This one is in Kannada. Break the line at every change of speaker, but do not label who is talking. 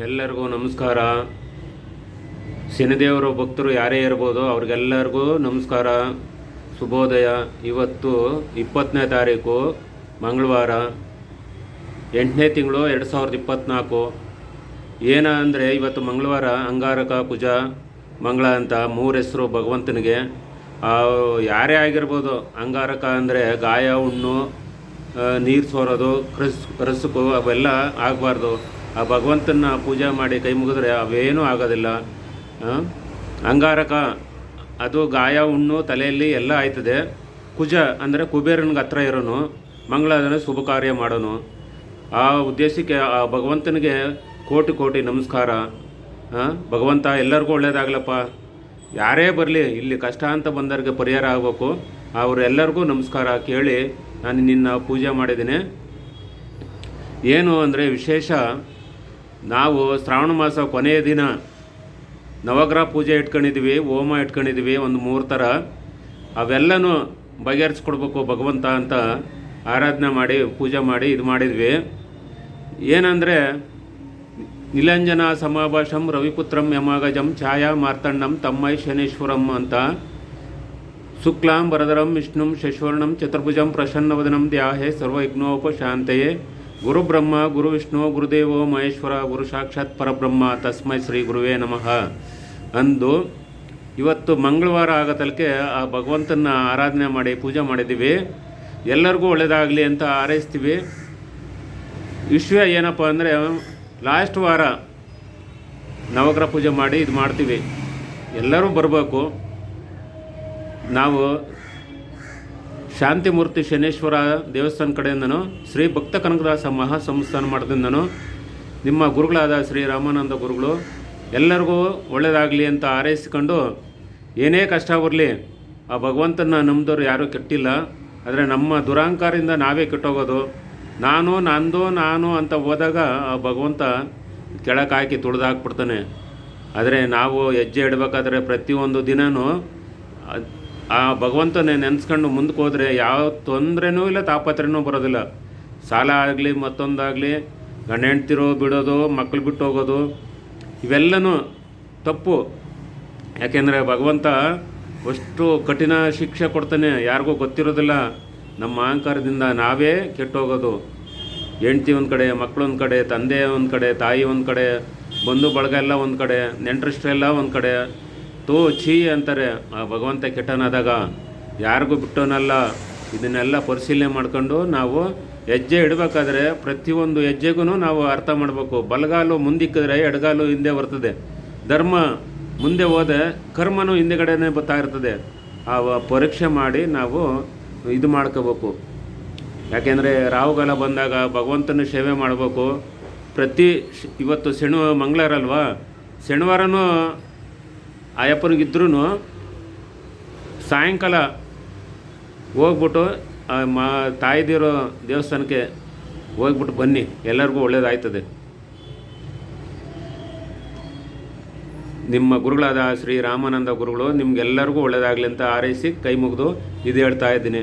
ಎಲ್ಲರಿಗೂ ನಮಸ್ಕಾರ. ಶನಿದೇವರ ಭಕ್ತರು ಯಾರೇ ಇರ್ಬೋದು ಅವ್ರಿಗೆಲ್ಲರಿಗೂ ನಮಸ್ಕಾರ, ಶುಭೋದಯ. ಇವತ್ತು 20ನೇ ತಾರೀಕು ಮಂಗಳವಾರ, 8ನೇ ತಿಂಗಳು 2024. ಏನ ಅಂದರೆ ಇವತ್ತು ಮಂಗಳವಾರ, ಅಂಗಾರಕ, ಕುಜ, ಮಂಗಳ ಅಂತ 3 ಹೆಸರು ಭಗವಂತನಿಗೆ. ಯಾರೇ ಆಗಿರ್ಬೋದು. ಅಂಗಾರಕ ಅಂದರೆ ಗಾಯ, ಹುಣ್ಣು, ನೀರು ಸೋರೋದು, ರಸಕು ಅವೆಲ್ಲ ಆಗಬಾರ್ದು. ಆ ಭಗವಂತನ ಪೂಜೆ ಮಾಡಿ ಕೈ ಮುಗಿದ್ರೆ ಅವೇನೂ ಆಗೋದಿಲ್ಲ. ಅಂಗಾರಕ ಅದು ಗಾಯ, ಹುಣ್ಣು, ತಲೆಯಲ್ಲಿ ಎಲ್ಲ ಆಯ್ತದೆ. ಕುಜ ಅಂದರೆ ಕುಬೇರನಿಗೆ ಹತ್ರ ಇರೋನು. ಮಂಗಳ ಅಂದರೆ ಶುಭ ಕಾರ್ಯ ಮಾಡೋನು. ಆ ಉದ್ದೇಶಕ್ಕೆ ಆ ಭಗವಂತನಿಗೆ ಕೋಟಿ ಕೋಟಿ ನಮಸ್ಕಾರ. ಭಗವಂತ ಎಲ್ಲರಿಗೂ ಒಳ್ಳೇದಾಗಲಪ್ಪ. ಯಾರೇ ಬರಲಿ, ಇಲ್ಲಿ ಕಷ್ಟ ಅಂತ ಬಂದವ್ರಿಗೆ ಪರಿಹಾರ ಆಗಬೇಕು. ಅವರೆಲ್ಲರಿಗೂ ನಮಸ್ಕಾರ ಕೇಳಿ ನಾನು ನಿನ್ನ ಪೂಜೆ ಮಾಡಿದ್ದೀನಿ. ಏನು ಅಂದರೆ ವಿಶೇಷ, ನಾವು ಶ್ರಾವಣ ಮಾಸ ಕೊನೆಯ ದಿನ ನವಗ್ರಹ ಪೂಜೆ ಇಟ್ಕೊಂಡಿದ್ವಿ, ಹೋಮ ಇಟ್ಕೊಂಡಿದ್ವಿ, ಒಂದು 3 ಥರ. ಅವೆಲ್ಲನೂ ಬಗೆಹರಿಸ್ಕೊಡ್ಬೇಕು ಭಗವಂತ ಅಂತ ಆರಾಧನೆ ಮಾಡಿ ಪೂಜೆ ಮಾಡಿ ಇದು ಮಾಡಿದ್ವಿ. ಏನಂದರೆ ನಿಲಂಜನ ಸಮಾಭಾಷಂ ರವಿಪುತ್ರಂ ಯಮಾಗಜಂ ಛಾಯಾ ಮಾರ್ತಣ್ಣಂ ತಮ್ಮೈ ಶನೇಶ್ವರಂ ಅಂತ. ಶುಕ್ಲಾಂ ವರದರಂ ವಿಷ್ಣುಂ ಶಶಿವರ್ಣಂ ಚತುರ್ಭುಜಂ ಪ್ರಸನ್ನವದನಂ ಧ್ಯಾಹೇ ಸರ್ವವಿಘ್ನೋಪಶಾಂತಯೇ. ಗುರು ಬ್ರಹ್ಮ ಗುರು ವಿಷ್ಣು ಗುರುದೇವೋ ಮಹೇಶ್ವರ ಗುರು ಸಾಕ್ಷಾತ್ ಪರಬ್ರಹ್ಮ ತಸ್ಮೈ ಶ್ರೀ ಗುರುವೇ ನಮಃ ಅಂದು ಇವತ್ತು ಮಂಗಳವಾರ ಆಗತಲಕ್ಕೆ ಆ ಭಗವಂತನ ಆರಾಧನೆ ಮಾಡಿ ಪೂಜೆ ಮಾಡಿದ್ದೀವಿ. ಎಲ್ಲರಿಗೂ ಒಳ್ಳೆಯದಾಗಲಿ ಅಂತ ಹಾರೈಸ್ತೀವಿ. ವಿಷಯ ಏನಪ್ಪ ಅಂದರೆ, ಲಾಸ್ಟ್ ವಾರ ನವಗ್ರಹ ಪೂಜೆ ಮಾಡಿ ಇದು ಮಾಡ್ತೀವಿ. ಎಲ್ಲರೂ ಬರಬೇಕು. ನಾವು ಶಾಂತಿಮೂರ್ತಿ ಶನೇಶ್ವರ ದೇವಸ್ಥಾನ ಕಡೆಯಿಂದನೂ ಶ್ರೀ ಭಕ್ತ ಕನಕದಾಸ ಮಹಾ ಸಂಸ್ಥಾನ ಮಠದಿಂದನೂ ನಿಮ್ಮ ಗುರುಗಳಾದ ಶ್ರೀ ರಾಮಾನಂದ ಗುರುಗಳು ಎಲ್ಲರಿಗೂ ಒಳ್ಳೆಯದಾಗಲಿ ಅಂತ ಹಾರೈಸಿಕೊಂಡು, ಏನೇ ಕಷ್ಟ ಬರಲಿ ಆ ಭಗವಂತನ ನಂಬಿದವರು ಯಾರೂ ಕೆಟ್ಟಿಲ್ಲ. ಆದರೆ ನಮ್ಮ ದುರಹಂಕಾರದಿಂದ ನಾವೇ ಕೆಟ್ಟೋಗೋದು. ನಾನು ಅಂತ ಹೋದಾಗ ಆ ಭಗವಂತ ಕೆಳಕ್ಕೆ ಹಾಕಿ ತುಳಿದಾಕ್ಬಿಡ್ತಾನೆ. ಆದರೆ ನಾವು ಹೆಜ್ಜೆ ಇಡಬೇಕಾದ್ರೆ ಪ್ರತಿಯೊಂದು ದಿನವೂ ಆ ಭಗವಂತನೇ ನೆನೆಸ್ಕೊಂಡು ಮುಂದಕ್ಕೆ ಹೋದರೆ ಯಾವ ತೊಂದರೆನೂ ಇಲ್ಲ, ತಾಪತ್ರೆನೂ ಬರೋದಿಲ್ಲ. ಸಾಲ ಆಗಲಿ, ಮತ್ತೊಂದಾಗಲಿ, ಗಂಡ ಹೆಂಡ್ತಿರೋ ಬಿಡೋದು, ಮಕ್ಕಳು ಬಿಟ್ಟು ಹೋಗೋದು, ಇವೆಲ್ಲನೂ ತಪ್ಪು. ಯಾಕೆಂದರೆ ಭಗವಂತ ಅಷ್ಟು ಕಠಿಣ ಶಿಕ್ಷೆ ಕೊಡ್ತಾನೆ, ಯಾರಿಗೂ ಗೊತ್ತಿರೋದಿಲ್ಲ. ನಮ್ಮ ಅಹಂಕಾರದಿಂದ ನಾವೇ ಕೆಟ್ಟೋಗೋದು. ಹೆಂಡ್ತಿ ಒಂದು ಕಡೆ, ಮಕ್ಕಳು ಒಂದು ಕಡೆ, ತಂದೆ ಒಂದು ಕಡೆ, ತಾಯಿ ಒಂದು ಕಡೆ, ಬಂಧು ಬಳಗ ಎಲ್ಲ ಒಂದು ಕಡೆ, ನೆಂಟರಿಷ್ಟೆಲ್ಲ ಒಂದು ಕಡೆ, ಛೀ ಅಂತಾರೆ. ಆ ಭಗವಂತ ಕೆಟ್ಟನಾದಾಗ ಯಾರಿಗೂ ಬಿಟ್ಟೋನಲ್ಲ. ಇದನ್ನೆಲ್ಲ ಪರಿಶೀಲನೆ ಮಾಡ್ಕೊಂಡು ನಾವು ಹೆಜ್ಜೆ ಇಡಬೇಕಾದ್ರೆ ಪ್ರತಿಯೊಂದು ಹೆಜ್ಜೆಗೂ ನಾವು ಅರ್ಥ ಮಾಡಬೇಕು. ಬಲಗಾಲು ಮುಂದಿಕ್ಕಿದ್ರೆ ಎಡಗಾಲು ಹಿಂದೆ ಬರ್ತದೆ. ಧರ್ಮ ಮುಂದೆ ಹೋದೆ ಕರ್ಮನೂ ಹಿಂದೆಗಡೆನೇ ಬರ್ತಾ ಇರ್ತದೆ. ಆ ಪರೀಕ್ಷೆ ಮಾಡಿ ನಾವು ಇದು ಮಾಡ್ಕೋಬೇಕು. ಯಾಕೆಂದರೆ ರಾಹುಗಾಲ ಬಂದಾಗ ಭಗವಂತನ ಸೇವೆ ಮಾಡಬೇಕು. ಇವತ್ತು ಮಂಗಳವಾರ ಅಲ್ವಾ, ಶನಿವಾರನೂ ಅಯ್ಯಪ್ಪನಿಗಿದ್ರೂ ಸಾಯಂಕಾಲ ಹೋಗ್ಬಿಟ್ಟು ತಾಯಿದಿರೋ ದೇವಸ್ಥಾನಕ್ಕೆ ಹೋಗ್ಬಿಟ್ಟು ಬನ್ನಿ, ಎಲ್ಲರಿಗೂ ಒಳ್ಳೆಯದಾಯ್ತದೆ. ನಿಮ್ಮ ಗುರುಗಳಾದ ಶ್ರೀ ರಾಮಾನಂದ ಗುರುಗಳು ನಿಮಗೆಲ್ಲರಿಗೂ ಒಳ್ಳೆಯದಾಗಲಿ ಅಂತ ಹಾರೈಸಿ ಕೈ ಮುಗಿದು ಇದು ಹೇಳ್ತಾ ಇದ್ದೀನಿ.